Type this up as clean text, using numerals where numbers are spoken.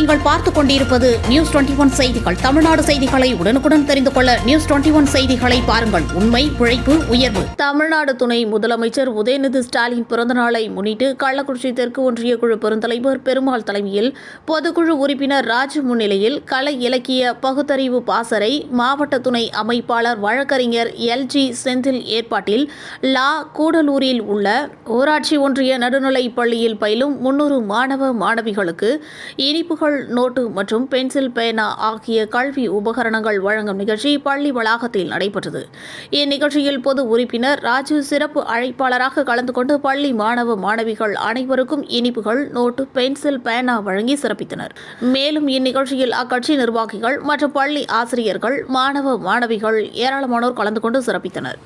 நீங்கள் பார்த்துக் கொண்டிருப்பது நியூஸ் 21 செய்திகள். தமிழ்நாடு செய்திகளை உடனுக்குடன் தெரிந்து கொள்ள நியூஸ் 21 செய்திகளை பாருங்கள். உண்மை, உழைப்பு, உயர்வு. தமிழ்நாடு துணை முதலமைச்சர் உதயநிதி ஸ்டாலின் பிறந்தநாளை முன்னிட்டு கள்ளக்குறிச்சி தெற்கு ஒன்றிய குழு பெருந்தலைவர் பெருமாள் தலைமையில் பொதுக்குழு உறுப்பினர் ராஜு முன்னிலையில் கலை இலக்கிய பகுத்தறிவு பாசறை மாவட்ட துணை அமைப்பாளர் வழக்கறிஞர் LG செந்தில் ஏற்பாட்டில் கூடலூரில் உள்ள ஊராட்சி ஒன்றிய நடுநிலைப் பள்ளியில் பயிலும் 300 மாணவ மாணவிகளுக்கு இனிப்புகள், நோட்டு மற்றும் பென்சில், பேனா ஆகிய கல்வி உபகரணங்கள் வழங்கும் நிகழ்ச்சி பள்ளி வளாகத்தில் நடைபெற்றது. இந்நிகழ்ச்சியில் பொது உறுப்பினர் ராஜு சிறப்பு அழைப்பாளராக கலந்து கொண்டு பள்ளி மாணவ மாணவிகள் அனைவருக்கும் இனிப்புகள், நோட்டு, பென்சில், பேனா வழங்கி சிறப்பித்தனர். மேலும் இந்நிகழ்ச்சியில் அக்கட்சி நிர்வாகிகள் மற்றும் பள்ளி ஆசிரியர்கள், மாணவ மாணவிகள் ஏராளமானோர் கலந்து கொண்டு சிறப்பித்தனர்.